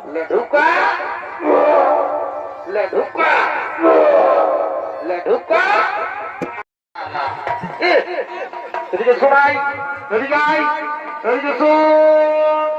লেডুকা লেডুকা লেডুকা এদিকে শোনাই এদিকে আই এদিকে শোন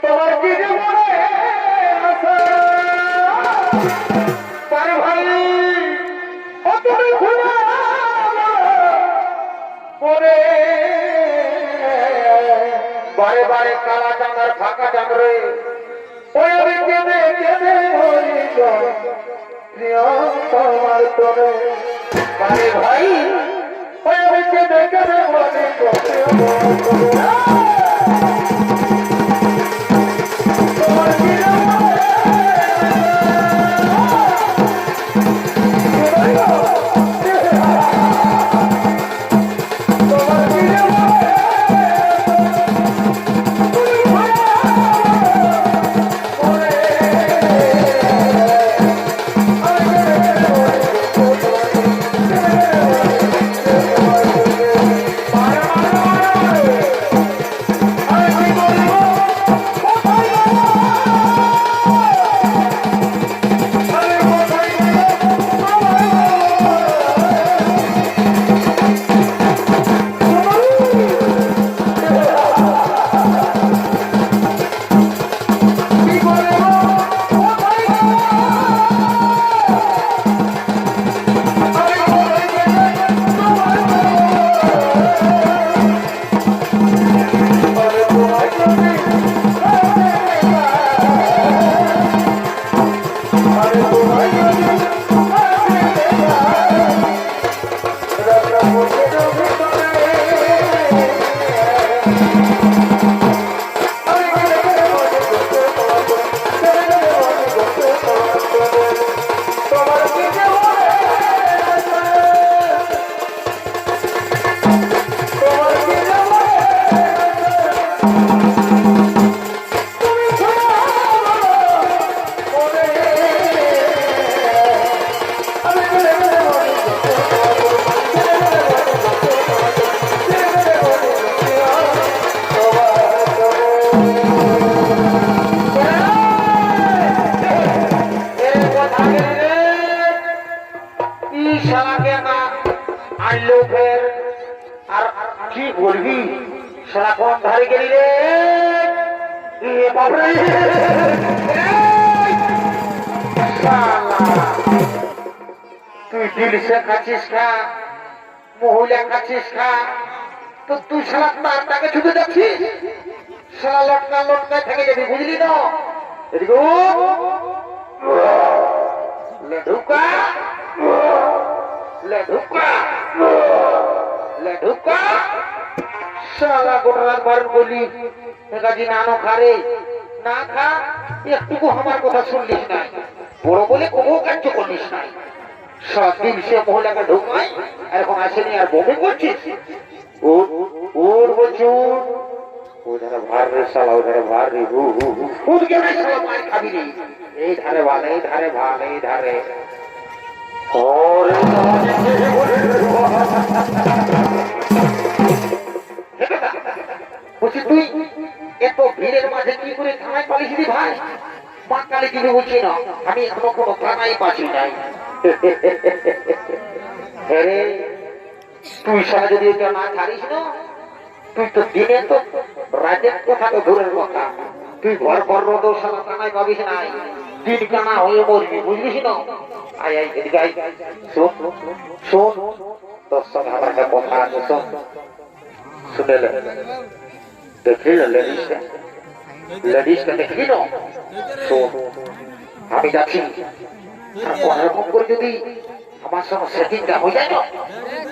তোমার কি পারে ভাই ও তুমি খুলে পরে বারে বারে কালা ডাঙ্গার ফাঁকা ডাঙ্গরে ওই আমি কেঁদে কেঁদে প্রিয় তোমার তোরে বারে ভাই ওই আমি কেঁদে কেঁদে তোমার কি বলবি সারাক্ষণ ধারে গেলি রে তুই দিলসে খাচ্ছিস খা মহিলা খাচ্ছিস খা তো তুই সারা তাকে ছুটে যাচ্ছিস সারা লটকা লটকায় থেকে যাবি বুঝলি না এদিকে লেডুকা লেডুকা লেডুকা সারা গোটা রাত বারণ করলি কাজী নানো খারে না খা একটুকু আমার কথা শুনলিস নাই বড় বলে কোনো কার্য করলিস নাই সব দিন সে মহিলাকে ঢুকাই এখন আসেনি আর বমি করছিস ওর বলছুন ওধারে ভার রে শালা ওধারে ভার রে হু হু উঠকে নাই শালা মার খাবি রে এই ধারে ভালো এই ধারে ভালো এই ধারে ওরে বলছি তুই এত ভিড়ের মাঝে কি করে থানায় পালিয়েছিলি ভাই মা কালী কিছু বলছি না আমি এখনো কোনো থানায় পাচ্ছি নাই রে তুই সারা যদি এটা না ছাড়িস না তুই তো দিনে তো রাতের কথা তো দূরের কথা তুই ঘর ঘর রোদ সারা থানায় পাবিস নাই দিন কানা হয়ে মরবি বুঝলিস না আয় আয় এদিকে আয় শোন শোন তোর সঙ্গে আমার একটা কথা আছে শোন শুনে দেখলি না লেডিসটা দেখলি না শোন আমি যাচ্ছি কোনরকম করে যদি আমার সঙ্গে সেটিংটা হয়ে যায় না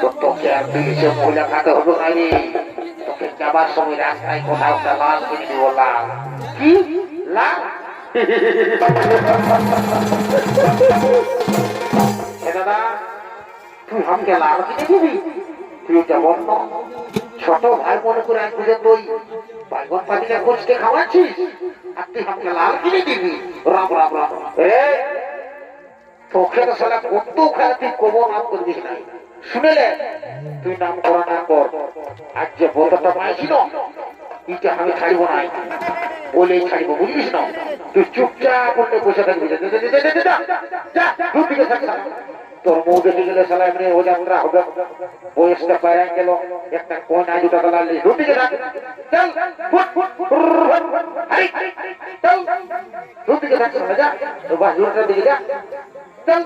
তো তোকে আর দিয়েছে মহিলা খাতে হলো না রে তোকে যাবার সময় রাস্তায় কোথাও একটা লাল কিনে দিব লাল কি লাল দাদা তুই আমাকে লাল কিনে দিবি তুই যেমন ছোট ভাই মনে করে এক বুঝে তুই বাইগন পাতিলে কোচকে খাওয়াচ্ছিস আর তুই আমাকে লাল কিনে দিবি রাম রাম রাম তোকে তো সালা কত খেলা তুই কবো নাম করবিস নাই শুনেলে তুই নাম করা না কর আজ যে বোতলটা পাইছিল এটা আমি ছাড়বো না বলেই ছাড়বো বুঝলিস না তুই চুপচাপ করতে বসে থাকবি তোর মৌ দেখে গেলে সালা এমনি ও যাত্রা হবে বয়সটা পায়রা গেল একটা কোন আজ দুটা গলা দুদিকে থাক চল দুদিকে থাক যা তো বাস দুটার দিকে যা চল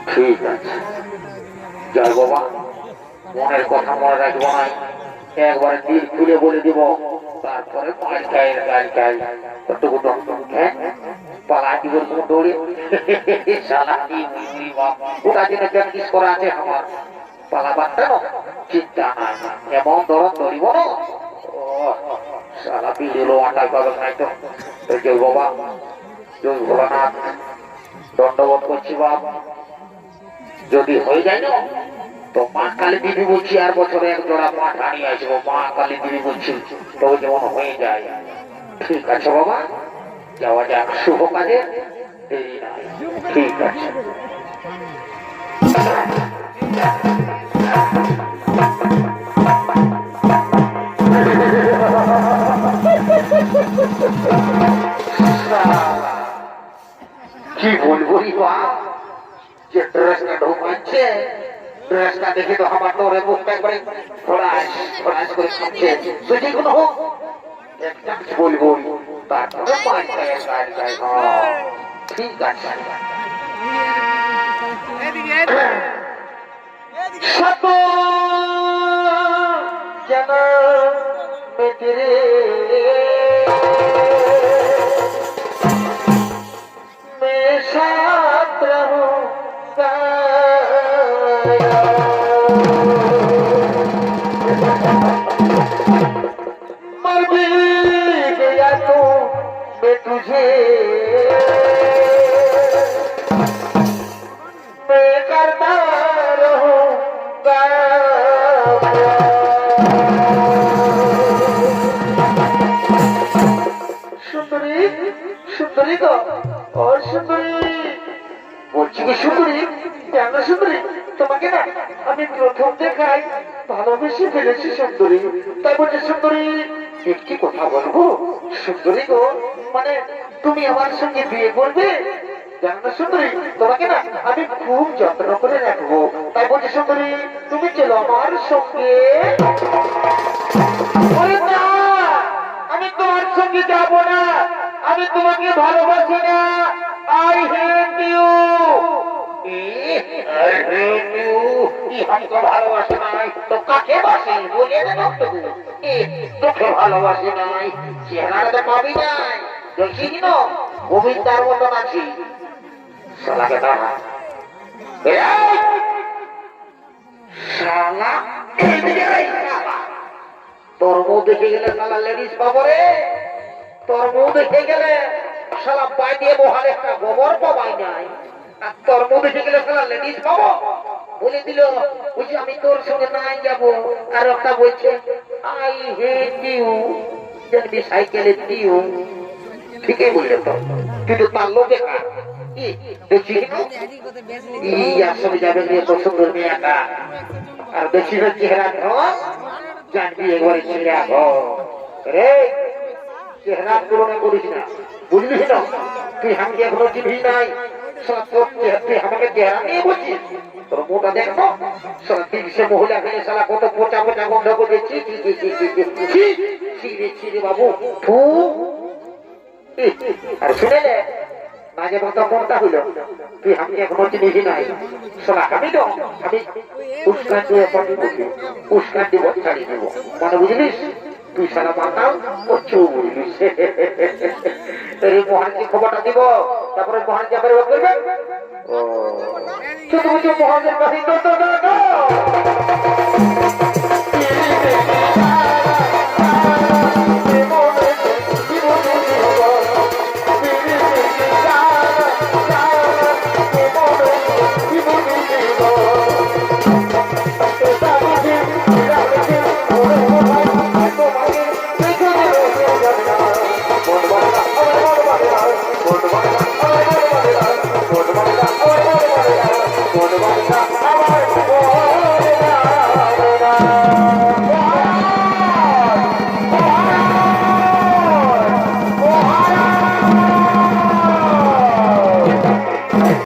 ঠিক আছে জয় বাবা মনের কথা মনে রাখবো না একবারে দিল খুলে বলে দিব তারপরে মায়ের গায়ের গাল গাল কতটুকু হ্যাঁ পালা দিব দৌড়ে ওটা যেন প্র্যাকটিস করা আছে আমার পালা বাচ্চা চিন্তা নাই এমন ধরন ধরিব না সালা বিজুলো আটাই পাবে নাই তো জয় বাবা জয় ভোলানাথ দণ্ডবোধ করছি বাপ যদি হয়ে যায় না তো মা কালী দেবী বলছি আর বছরে এক জোড়া মাঠ হারিয়ে আসবো মা কালী দেবী বলছি তবে যেমন হয়ে যায় ঠিক আছে বাবা যাওয়া যাক শুভ কাজে দেরি নাই ঠিক আছে কি বলবো যে ড্রেসটা ঢুকাচ্ছে ড্রেসটা দেখে তো আমার তোরে মুখটা একবারে ফোড়াস ফোড়াস করে খাচ্ছে তুই যে কোনো হোক একটা বলবো তারপরে ঠিক আছে সত যেন মেতেরে तुझे मैं करता रहूंगा सुंदरी सुंदरी को और सुंदरी বলছি কি সুন্দরী কেন সুন্দরী তোমাকে না আমি প্রথম দেখাই ভালোবেসে ফেলেছি সুন্দরী তাই বলছি সুন্দরী একটি কথা বলবো সুন্দরী গো মানে তুমি আমার সঙ্গে বিয়ে করবে জানো না সুন্দরী তোমাকে না আমি খুব যত্ন করে রাখবো তাই বলছি সুন্দরী তুমি চলো আমার সঙ্গে না আমি তোমার সঙ্গে যাবো না আমি তোমাকে ভালোবাসি না I hate you. I hate you. हमको ভালোবাসি নাই তো কাকে বাসি বলে দে ডক্টর তোকে ভালোবাসি নাই চেহারাটা পাবি নাই দেখছিস না গোবিন্দার মতন আছি শালাকে দাঁড়া শালা তোর মুখ দেখে গেলে শালা লেডিস পাবো রে তোর মুখ দেখে গেলে শালা পাই দিয়ে বহালে একটা গোবর পাবাই নাই আর তোর মুখ দেখে গেলে শালা লেডিস পাবো বলে দিল বুঝি আমি তোর সঙ্গে নাই যাবো আর একটা বলছে আই হেট ইউ জানবি সাইকেলে দিও ঠিকই বললে তো কিন্তু তার লোকে দেখছি আসলে যাবে নিয়ে তোর সুন্দর মেয়েটা আর দেখছি না চেহারা ধর জানবি একবারে ছেড়ে রে চেহারা তুলনা করিস না বুঝলিস না তুই আমাকে এখনো চিনবি নাই তুই আমাকে চেহারা নিয়ে বলছিস তোর মোটা দেখো তিরিশে মহিলা হয়ে সালা কত পচা পচা গন্ধ করে ছিড়ে বাবু আর শুনে মাঝে মতো মনটা হইল তুই আমাকে এখনো চিনিস নাই শোনা আমি তো আমি উস্কান দিয়ে উস্কান দিব ছাড়িয়ে দিব মানে বুঝলিস তুই সারা মাতাও ও চৌ বুঝলিস মহানকে খবরটা দিব তারপরে মহান যাবে করবে ও ছোট ছোট মহানের কাছে